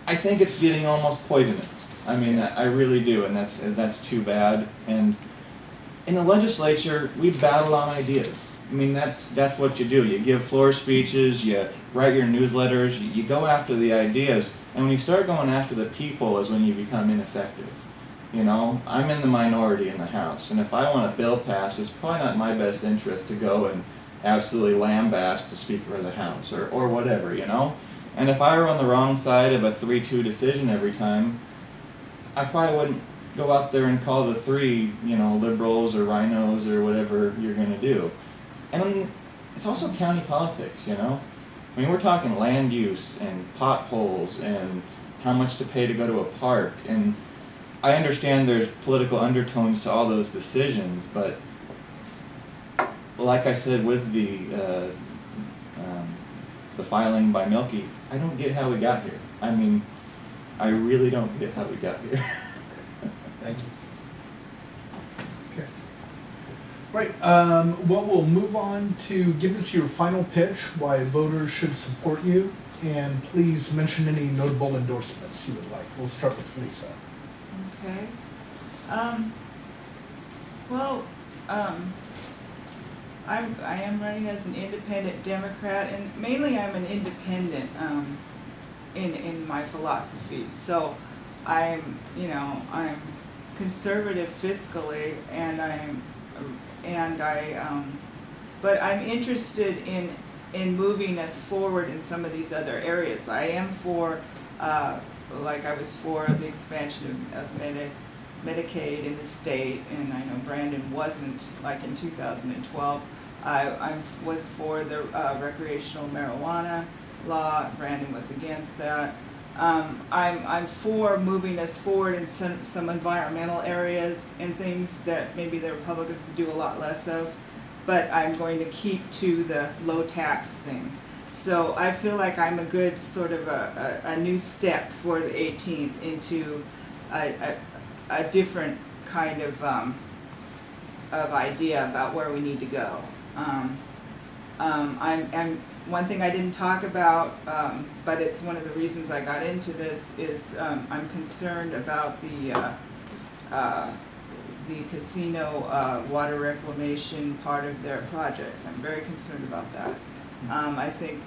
it's getting almost poisonous. I mean, I really do, and that's too bad. And in the legislature, we battle on ideas. I mean, that's what you do. You give floor speeches, you write your newsletters, you go after the ideas. And when you start going after the people is when you become ineffective. You know, I'm in the minority in the House, and if I want a bill passed, it's probably not in my best interest to go and absolutely lambaste the Speaker of the House or whatever, you know? And if I were on the wrong side of a 3-2 decision every time, I probably wouldn't go out there and call the three, you know, liberals or rhinos or whatever you're going to do. And it's also county politics, you know? I mean, we're talking land use and potholes and how much to pay to go to a park. And I understand there's political undertones to all those decisions, but like I said with the filing by Milky, I don't get how we got here. I mean, I really don't get how we got here. Thank you. Okay. Right, well, we'll move on to give us your final pitch, why voters should support you, and please mention any notable endorsements you would like. We'll start with Lisa. Okay. Well, I am running as an independent Democrat, and mainly I'm an independent in my philosophy. So I'm conservative fiscally, but I'm interested in moving us forward in some of these other areas. I am for, like I was for the expansion of Medicaid in the state, and I know Brandon wasn't, like in 2012. I was for the recreational marijuana law. Brandon was against that. I'm for moving us forward in some environmental areas and things that maybe the Republicans do a lot less of, but I'm going to keep to the low tax thing. So I feel like I'm a good sort of a new step for the 18th into a different kind of idea about where we need to go. One thing I didn't talk about, but it's one of the reasons I got into this, is I'm concerned about the casino water reclamation part of their project. I'm very concerned about that. I think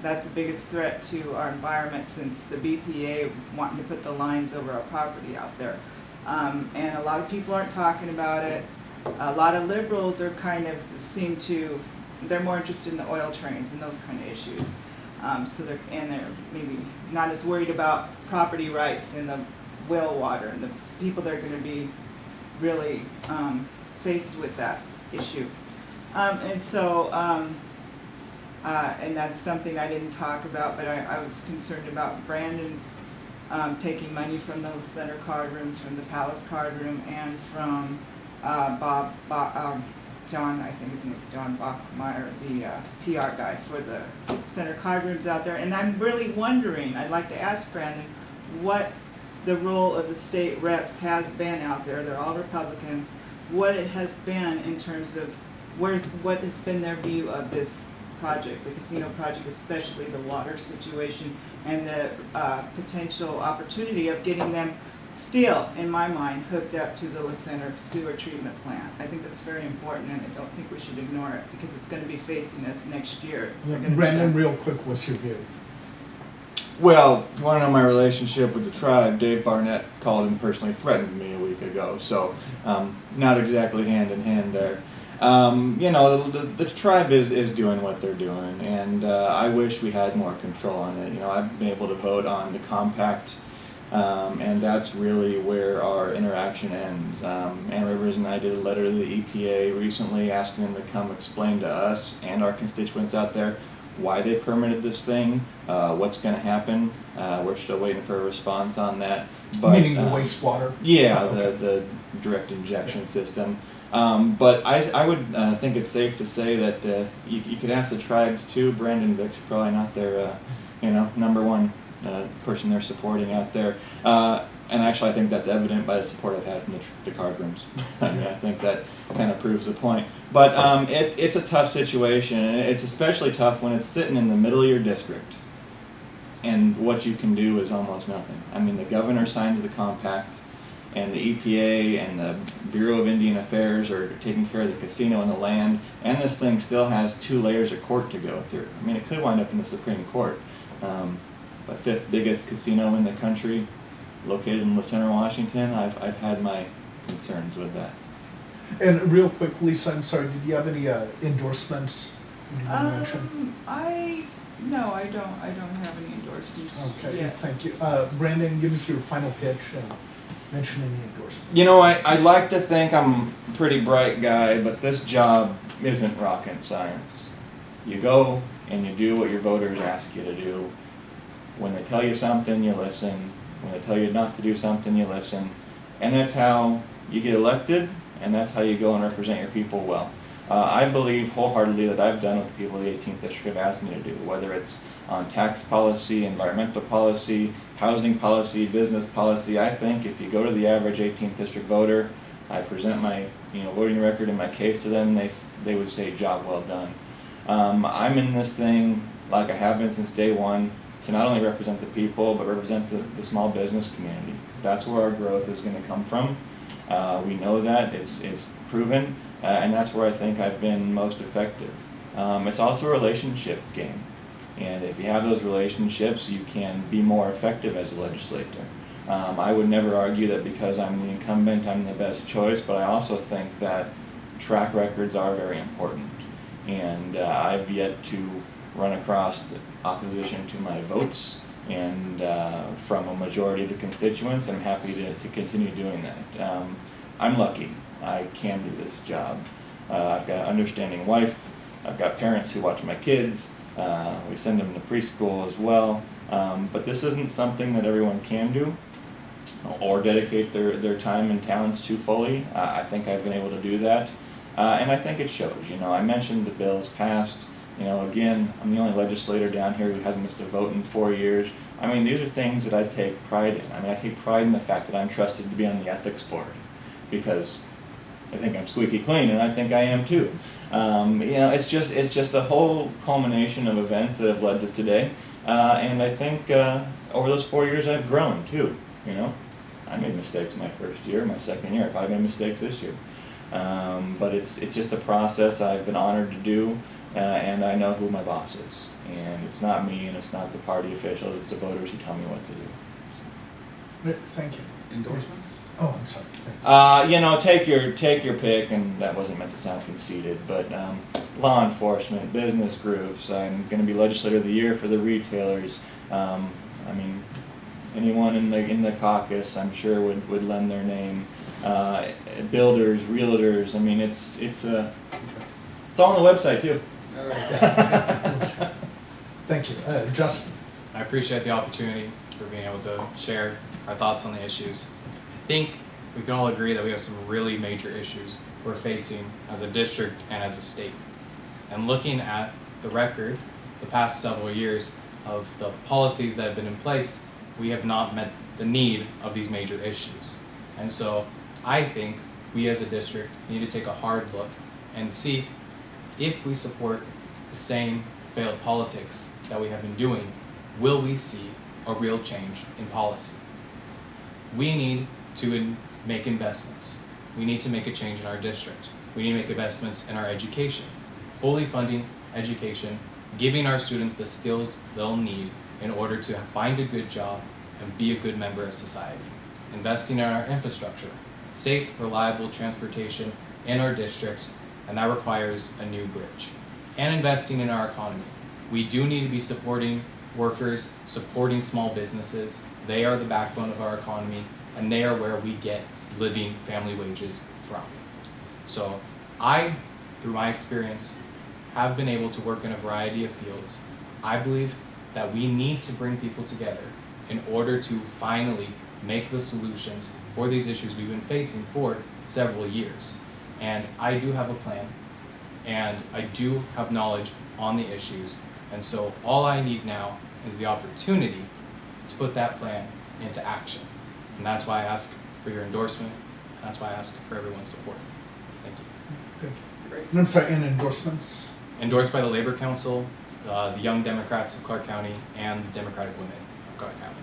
that's the biggest threat to our environment since the BPA wanting to put the lines over our property out there. And a lot of people aren't talking about it. A lot of liberals are they're more interested in the oil trains and those kind of issues. So they're maybe not as worried about property rights and the well water and the people that are going to be really faced with that issue. And that's something I didn't talk about, but I was concerned about Brandon's taking money from those center card rooms, from the Palace card room, and from John, I think his name's John Bachmeyer, the PR guy for the center card rooms out there. And I'm really wondering, I'd like to ask Brandon, what the role of the state reps has been out there. They're all Republicans. What it has been in terms of what has been their view of this project, the casino project, especially the water situation and the potential opportunity of getting them still, in my mind, hooked up to the La Center sewer treatment plant. I think that's very important, and I don't think we should ignore it because it's going to be facing us next year. Brandon, real quick, what's your view? Well, you want to know my relationship with the tribe? Dave Barnett called and personally threatened me a week ago, so not exactly hand in hand there. The tribe is doing what they're doing, and I wish we had more control on it. I've been able to vote on the compact, and that's really where our interaction ends. Ann Rivers and I did a letter to the EPA recently asking them to come explain to us and our constituents out there why they permitted this thing, what's going to happen. We're still waiting for a response on that. But, meaning the wastewater? Yeah, okay. the direct injection system. But I would think it's safe to say that you could ask the tribes too. Brandon Vick's probably not their number one person they're supporting out there. And actually, I think that's evident by the support I've had from the card rooms. I mean, I think that kind of proves the point. But it's a tough situation, and it's especially tough when it's sitting in the middle of your district, and what you can do is almost nothing. I mean, the governor signs the compact, and the EPA and the Bureau of Indian Affairs are taking care of the casino and the land, and this thing still has 2 layers of court to go through. I mean, it could wind up in the Supreme Court. But 5th biggest casino in the country, located in La Center, Washington, I've had my concerns with that. And real quick, Lisa, I'm sorry, did you have any endorsements you want to mention? No, I don't have any endorsements. Okay, yet. thank you. Brandon, give us your final pitch and mention any endorsements. I'd like to think I'm a pretty bright guy, but this job isn't rocket science. You go and you do what your voters ask you to do. When they tell you something, you listen. When they tell you not to do something, you listen. And that's how you get elected, and that's how you go and represent your people well. I believe wholeheartedly that I've done what the people of the 18th District have asked me to do, whether it's on tax policy, environmental policy, housing policy, business policy. I think if you go to the average 18th District voter, I present my voting record and my case to them, they would say, job well done. I'm in this thing, like I have been since day one, to not only represent the people, but represent the small business community. That's where our growth is going to come from. We know that, it's proven, and that's where I think I've been most effective. It's also a relationship game, and if you have those relationships, you can be more effective as a legislator. I would never argue that because I'm the incumbent, I'm the best choice, but I also think that track records are very important. And I've yet to run across the opposition to my votes, and from a majority of the constituents. I'm happy to continue doing that. I'm lucky. I can do this job. I've got an understanding wife. I've got parents who watch my kids. We send them to preschool as well. But this isn't something that everyone can do or dedicate their time and talents to fully. I think I've been able to do that. And I think it shows. I mentioned the bills passed. Again, I'm the only legislator down here who hasn't missed a vote in 4 years. I mean, these are things that I take pride in. I mean, I take pride in the fact that I'm trusted to be on the ethics board, because I think I'm squeaky clean, and I think I am too. It's just a whole culmination of events that have led to today. And I think over those 4 years I've grown too. I made mistakes my first year, my second year. I probably made mistakes this year. But it's just a process I've been honored to do, and I know who my boss is. And it's not me, and it's not the party officials, it's the voters who tell me what to do. Thank you. Endorsements? Oh, I'm sorry. Take your pick, and that wasn't meant to sound conceited, but law enforcement, business groups. I'm going to be legislator of the year for the retailers. Anyone in the caucus, I'm sure would lend their name. Builders, realtors. I mean, it's all on the website too. All right. Thank you. Justin. I appreciate the opportunity for being able to share our thoughts on the issues. I think we can all agree that we have some really major issues we're facing as a district and as a state. And looking at the record, the past several years of the policies that have been in place, we have not met the need of these major issues. And so I think we as a district need to take a hard look and see if we support the same failed politics that we have been doing, will we see a real change in policy? We need to make investments. We need to make a change in our district. We need to make investments in our education, fully funding education, giving our students the skills they'll need in order to find a good job and be a good member of society. Investing in our infrastructure, safe, reliable transportation in our district, and that requires a new bridge. And investing in our economy. We do need to be supporting workers, supporting small businesses. They are the backbone of our economy, and they are where we get living family wages from. So I, through my experience, have been able to work in a variety of fields. I believe that we need to bring people together in order to finally make the solutions for these issues we've been facing for several years. And I do have a plan, and I do have knowledge on the issues, and so all I need now is the opportunity to put that plan into action. And that's why I ask for your endorsement, and that's why I ask for everyone's support. Thank you. Thank you. Great. And I'm sorry, and endorsements? Endorsed by the Labor Council, the Young Democrats of Clark County, and the Democratic Women of Clark County.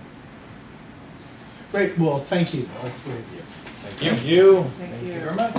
Great, well, thank you, all three of you. Thank you. Thank you. Thank you. Very much.